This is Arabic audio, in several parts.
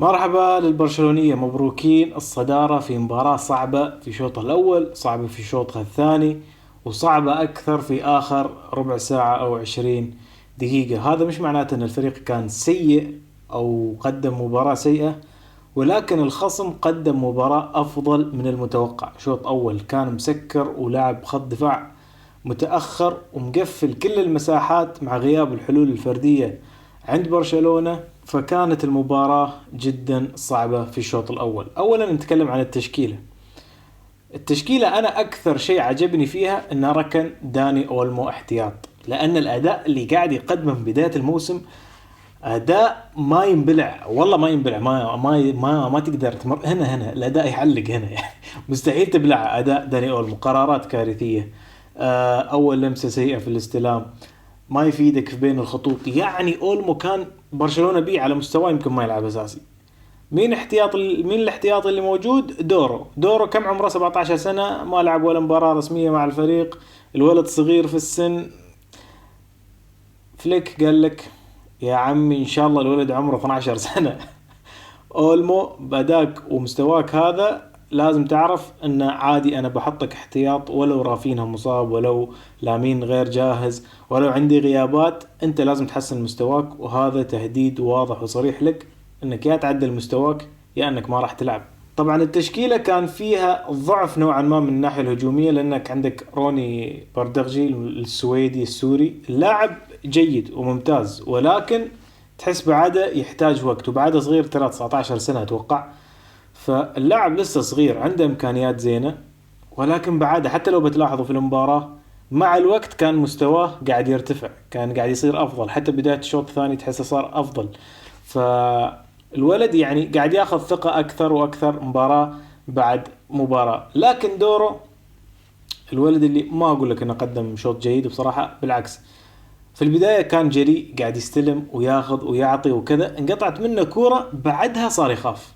مرحبا للبرشلونية، مبروكين الصدارة في مباراة صعبة في شوطها الأول، صعبة في شوطها الثاني، وصعبة أكثر في آخر ربع ساعة أو 20 دقيقة. هذا مش معناته أن الفريق كان سيء أو قدم مباراة سيئة، ولكن الخصم قدم مباراة أفضل من المتوقع. شوط أول كان مسكر ولعب خط دفاع متأخر ومقفل كل المساحات مع غياب الحلول الفردية عند برشلونة، فكانت المباراة جدا صعبة في الشوط الأول. أولا نتكلم عن التشكيلة أنا أكثر شيء عجبني فيها أن ركن داني أولمو احتياط، لأن الأداء اللي قاعد يقدمه من بداية الموسم أداء ما ينبلع، والله ما ينبلع، ما تقدر هنا الأداء يعلق هنا يعني مستحيل تبلع أداء داني أولمو. قرارات كارثية، أول لمسة سيئة في الاستلام، ما يفيدك في بين الخطوط. يعني اولمو كان برشلونة بي على مستوى يمكن ما يلعب اساسي. مين الاحتياط اللي موجود؟ دورو كم عمره؟ 17 سنة، ما لعب ولا مباراة رسمية مع الفريق. الولد صغير في السن. فليك قال لك يا عمي ان شاء الله الولد عمره 12 سنة. اولمو باداك ومستواك هذا لازم تعرف انه عادي، انا بحطك احتياط ولو رافينها مصاب، ولو لامين غير جاهز، ولو عندي غيابات، انت لازم تحسن مستواك. وهذا تهديد واضح وصريح لك انك يا تعدل مستواك يا انك ما راح تلعب. طبعا التشكيلة كان فيها ضعف نوعا ما من الناحية الهجومية، لانك عندك روني باردغجي السويدي السوري، لاعب جيد وممتاز، ولكن تحس بعده يحتاج وقت، وبعده صغير ترى 19 سنة اتوقع. فاللاعب لسه صغير، عنده امكانيات زينة، ولكن بعده حتى لو بتلاحظوا في المباراة مع الوقت كان مستواه قاعد يرتفع، كان قاعد يصير افضل، حتى بداية الشوط الثاني تحسه صار افضل. فالولد يعني قاعد ياخذ ثقة اكثر واكثر مباراة بعد مباراة. لكن دوره، الولد اللي ما اقول لك انه قدم شوط جيد بصراحة، بالعكس، في البداية كان جريء، قاعد يستلم وياخذ ويعطي وكذا، انقطعت منه كورة بعدها صار يخاف.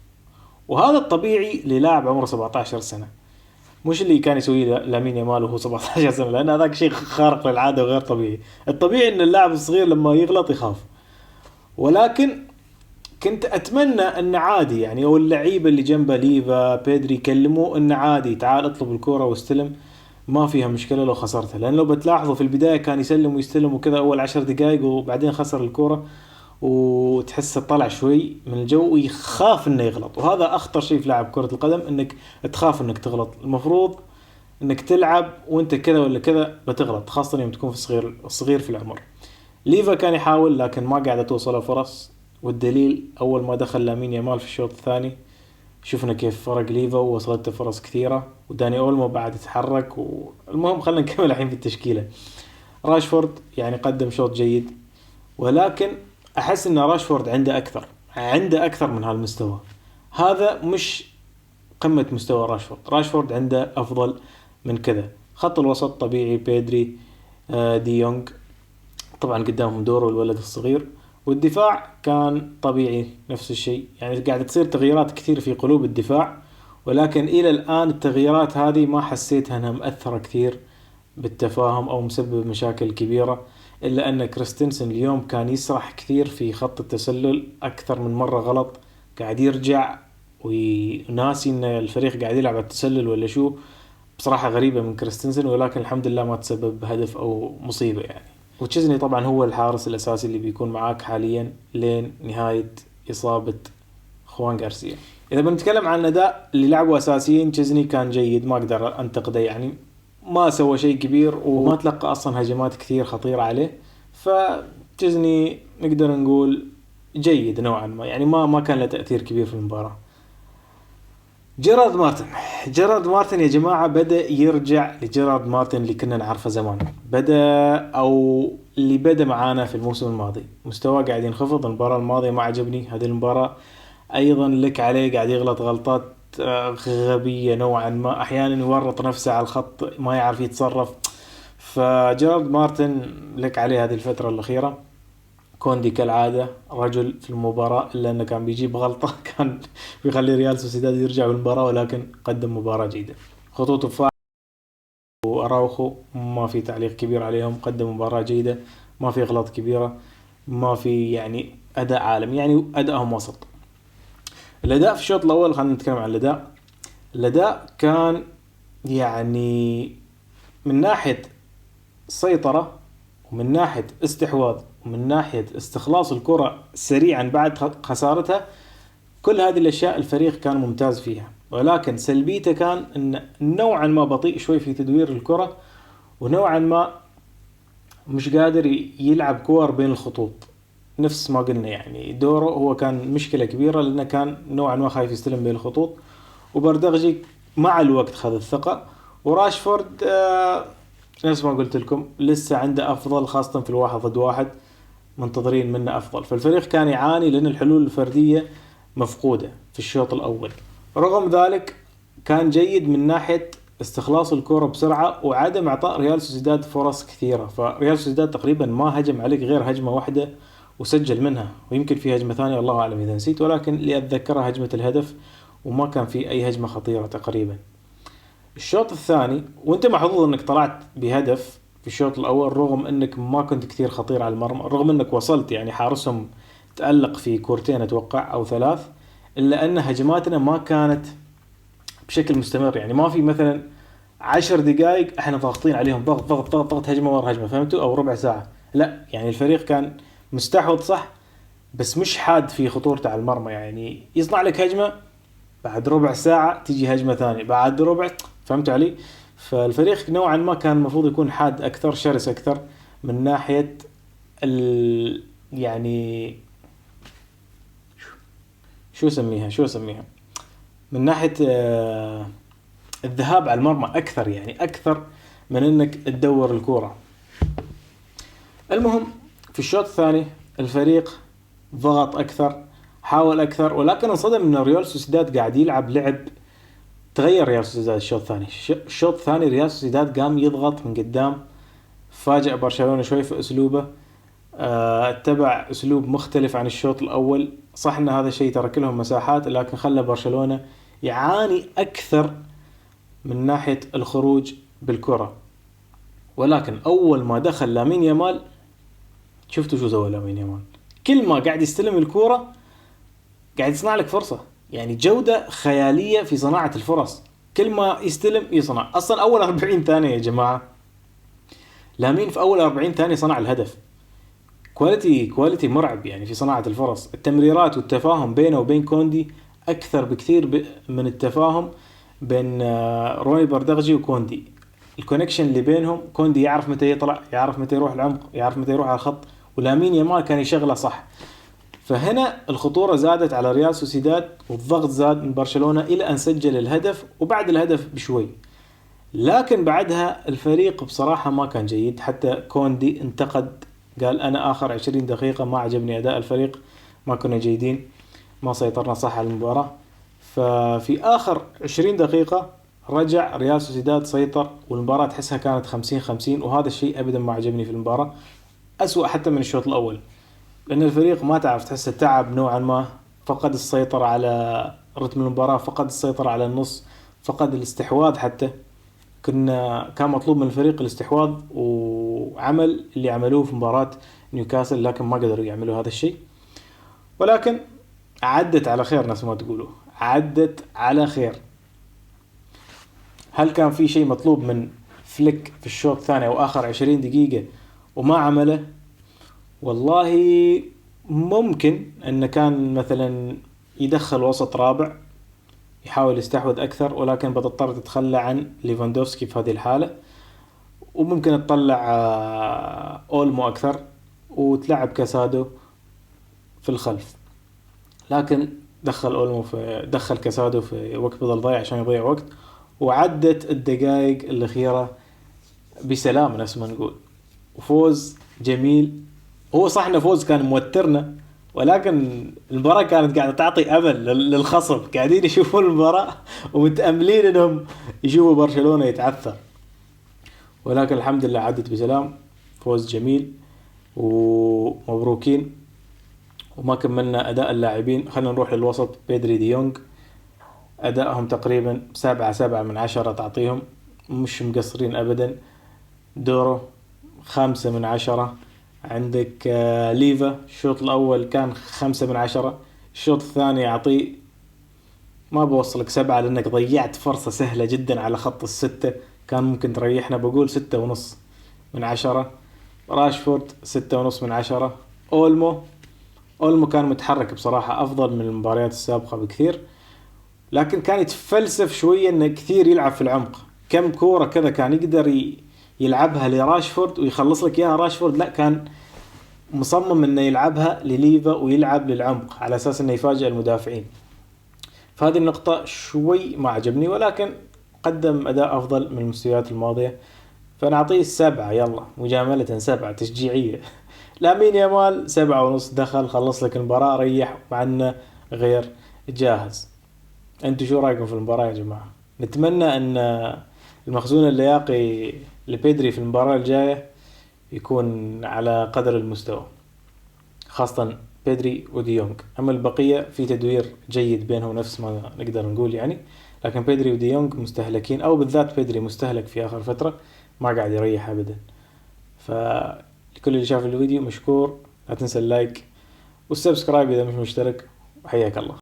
وهذا الطبيعي للاعب عمره 17 سنة، مش اللي كان يسويه لامين يامال وهو 17 سنة، لأن هذاك شيء خارق للعادة وغير طبيعي. الطبيعي أن اللاعب الصغير لما يغلط يخاف. ولكن كنت أتمنى أن عادي يعني، أو اللعيبة اللي جنبه ليفا بيدري يكلموه أن عادي، تعال اطلب الكورة واستلم، ما فيها مشكلة لو خسرتها. لأن لو بتلاحظوا في البداية كان يسلم ويستلم وكذا أول 10 دقائق، وبعدين خسر الكورة وتحسه طلع شوي من الجو ويخاف انه يغلط. وهذا اخطر شيء في لعب كرة القدم، انك تخاف انك تغلط. المفروض انك تلعب وانت كذا ولا كذا بتغلط، خاصة يوم تكون في الصغير في العمر. ليفا كان يحاول لكن ما قاعدة توصله فرص، والدليل اول ما دخل لامين يامال في الشوط الثاني شفنا كيف فرق ليفا ووصلته فرص كثيرة، وداني اولمو بعد يتحرك. والمهم خلينا نكمل الحين في التشكيلة. راشفورد يعني قدم شوط جيد، ولكن احس ان راشفورد عنده اكثر من هالمستوى. هذا مش قمة مستوى راشفورد عنده افضل من كذا. خط الوسط طبيعي بيدري، دي يونغ، طبعا قدامهم دورو الولد الصغير. والدفاع كان طبيعي نفس الشيء، يعني قاعدة تصير تغييرات كثير في قلوب الدفاع، ولكن الى الان التغييرات هذه ما حسيتها انها مأثرة كثير بالتفاهم او مسبب مشاكل كبيرة. الا ان كريستنسن اليوم كان يسرح كثير في خط التسلل اكثر من مرة غلط، قاعد يرجع وناسي ان الفريق قاعد يلعب على التسلل ولا شو. بصراحة غريبة من كريستنسن، ولكن الحمد لله ما تسبب بهدف او مصيبة يعني. وتشيزني طبعا هو الحارس الاساسي اللي بيكون معاك حاليا لين نهاية اصابة خوان غارسيا. اذا بنتكلم عن الاداء اللي لعبوا اساسيين، تشيزني كان جيد، ما اقدر انتقده يعني، ما سوى شيء كبير وما تلقى اصلا هجمات كثير خطيرة عليه. فتشيزني نقدر نقول جيد نوعا ما، يعني ما كان له تأثير كبير في المباراة. جيرارد مارتن يا جماعة بدأ يرجع لجيرارد مارتن اللي كنا نعرفه زمان. أو اللي بدأ معانا في الموسم الماضي. مستواه قاعد ينخفض، المباراة الماضية ما عجبني، هذه المباراة أيضا لك عليه، قاعد يغلط غلطات غبية نوعا ما، أحيانا يورط نفسه على الخط، ما يعرف يتصرف. فجيرارد مارتن لك عليه هذه الفترة الأخيرة. كوندي كالعادة رجل في المباراة، إلا أنه كان بيجيب غلطة كان بيخلي ريال سوسيداد يرجع بالمباراة، ولكن قدم مباراة جيدة. خطوط الدفاع وأراوخو ما في تعليق كبير عليهم، قدم مباراة جيدة، ما في غلط كبيرة، ما في يعني أداء عالمي، يعني أدائهم وسط. الاداء في الشوط الاول، خلينا نتكلم عن الاداء. الاداء كان يعني من ناحية سيطرة، ومن ناحية استحواذ، ومن ناحية استخلاص الكرة سريعا بعد خسارتها، كل هذه الأشياء الفريق كان ممتاز فيها. ولكن سلبيته كان أن نوعا ما بطيء شوي في تدوير الكرة، ونوعا ما مش قادر يلعب كور بين الخطوط. نفس ما قلنا يعني دوره هو كان مشكلة كبيرة، لأنه كان نوعا ما خايف يستلم بين الخطوط. وبردغجي مع الوقت خذ الثقة. وراشفورد نفس ما قلت لكم لسه عنده أفضل، خاصة في الواحد ضد واحد منتظرين منه أفضل. فالفريق كان يعاني لأن الحلول الفردية مفقودة في الشوط الأول. رغم ذلك كان جيد من ناحية استخلاص الكرة بسرعة وعدم إعطاء ريال سوسيداد فرص كثيرة. فريال سوسيداد تقريبا ما هجم عليك غير هجمة واحدة وسجل منها، ويمكن في هجمة ثانية الله أعلم إذا نسيت، ولكن اللي أتذكرها هجمة الهدف، وما كان في أي هجمة خطيرة تقريبا. الشوط الثاني وانت محظوظ انك طلعت بهدف في الشوط الاول، رغم انك ما كنت كثير خطير على المرمى، رغم انك وصلت يعني حارسهم تألق في كورتين اتوقع او ثلاث، الا ان هجماتنا ما كانت بشكل مستمر. يعني ما في مثلا 10 دقائق احنا ضاغطين عليهم ضغط ضغط ضغط ضغط، هجمة ورا هجمة، فهمتوا؟ او ربع ساعة. لا يعني الفريق كان مستحوذ صح، بس مش حاد في خطورته على المرمى. يعني يصنع لك هجمة، بعد ربع ساعة تيجي هجمة ثانية، بعد ربع، فهمت علي؟ فالفريق نوعا ما كان المفروض يكون حاد أكثر، شرس أكثر، من ناحية يعني شو أسميها من ناحية الذهاب على المرمى أكثر، يعني أكثر من أنك تدور الكرة. المهم في الشوط الثاني الفريق ضغط أكثر، حاول أكثر، ولكن انصدم أن ريال سوسيداد قاعد يلعب لعب. تغير ريال سوسيداد الشوط الثاني. الشوط الثاني ريال سوسيداد قام يضغط من قدام، فاجأ برشلونة شوي في أسلوبه. اتبع أسلوب مختلف عن الشوط الأول. صح أن هذا الشيء ترك لهم مساحات، لكن خلى برشلونة يعاني أكثر من ناحية الخروج بالكرة. ولكن أول ما دخل لامين يامال، شفتوا شو سوى لامين يامال؟ كل ما قاعد يستلم الكرة قاعد يصنع لك فرصة. يعني جودة خيالية في صناعة الفرص، كل ما يستلم يصنع. أصلا أول 40 ثانية يا جماعة، لامين في أول 40 ثانية صنع الهدف. كواليتي مرعب يعني في صناعة الفرص. التمريرات والتفاهم بينه وبين كوندي أكثر بكثير من التفاهم بين روي بردغجي وكوندي. الكونكشن اللي بينهم، كوندي يعرف متى يطلع، يعرف متى يروح العمق، يعرف متى يروح على الخط، ولامين يامال كان يشغله صح. فهنا الخطورة زادت على ريال سوسيداد، والضغط زاد من برشلونة إلى أن سجل الهدف. وبعد الهدف بشوي، لكن بعدها الفريق بصراحة ما كان جيد. حتى كوندي انتقد، قال أنا آخر 20 دقيقة ما عجبني أداء الفريق، ما كنا جيدين، ما سيطرنا صح على المباراة. ففي آخر 20 دقيقة رجع ريال سوسيداد سيطر، والمباراة تحسها كانت 50-50، وهذا الشيء أبدا ما عجبني في المباراة. أسوأ حتى من الشوط الأول، لأن الفريق ما تعرف، تحسه تعب نوعا ما، فقد السيطرة على رتم المباراة، فقد السيطرة على النص، فقد الاستحواذ. حتى كان مطلوب من الفريق الاستحواذ، وعمل اللي عملوه في مباراة نيوكاسل، لكن ما قدروا يعملوا هذا الشيء. ولكن عدت على خير، ناس ما تقولوا عدت على خير. هل كان في شيء مطلوب من فليك في الشوط الثاني أو آخر 20 دقيقة وما عمله؟ والله ممكن أنه كان مثلا يدخل وسط رابع يحاول يستحوذ أكثر، ولكن بتضطر تتخلى عن ليفاندوفسكي في هذه الحالة، وممكن تطلع أولمو أكثر وتلعب كاسادو في الخلف. لكن دخل كاسادو في وقت بدل ضيع عشان يضيع وقت. وعدت الدقائق الأخيرة بسلام نفس ما نقول، وفوز جميل. هو صح إنه فوز كان موترنا، ولكن المباراة كانت قاعدة تعطي أمل للخصم، قاعدين يشوفون المباراة ومتأملين إنهم يشوفوا برشلونة يتعثر. ولكن الحمد لله عدت بسلام، فوز جميل ومبروكين. وما كملنا أداء اللاعبين، خلينا نروح للوسط. بيدري دي يونغ أدائهم تقريبا 7/7 تعطيهم، مش مقصرين أبدا. دورو 5/10. عندك ليفا الشوط الأول كان 5/10، الشوط الثاني أعطيه ما بوصلك 7 لأنك ضيعت فرصة سهلة جدا على خط ال6، كان ممكن تريحنا. بقول 6.5 من 10. راشفورد 6.5 من 10. أولمو كان متحرك بصراحة أفضل من المباريات السابقة بكثير، لكن كان يتفلسف شوية إنه كثير يلعب في العمق. كم كورة كذا كان يقدر يلعبها لراشفورد ويخلص لك إياها راشفورد، لا كان مصمم إنه يلعبها لليفا ويلعب للعمق على أساس إنه يفاجئ المدافعين. فهذه النقطة شوي ما عجبني، ولكن قدم أداء أفضل من المستويات الماضية، فنعطيه 7. يلا مجاملة 7 تشجيعية. لامين يامال 7.5، دخل خلص لك المباراة ريح مع انه غير جاهز. انتوا شو رايكم في المباراة يا جماعة؟ نتمنى ان المخزون اللياقي لبيدري في المباراة الجاية يكون على قدر المستوى، خاصة بيدري وديونج. اما البقية في تدوير جيد بينهم نفس ما نقدر نقول يعني، لكن بيدري وديونج مستهلكين، او بالذات بيدري مستهلك في اخر فترة، ما قاعد يريح ابدا. فلكل اللي شاف الفيديو مشكور، لا تنسى اللايك والسبسكرايب اذا مش مشترك، وحياك الله.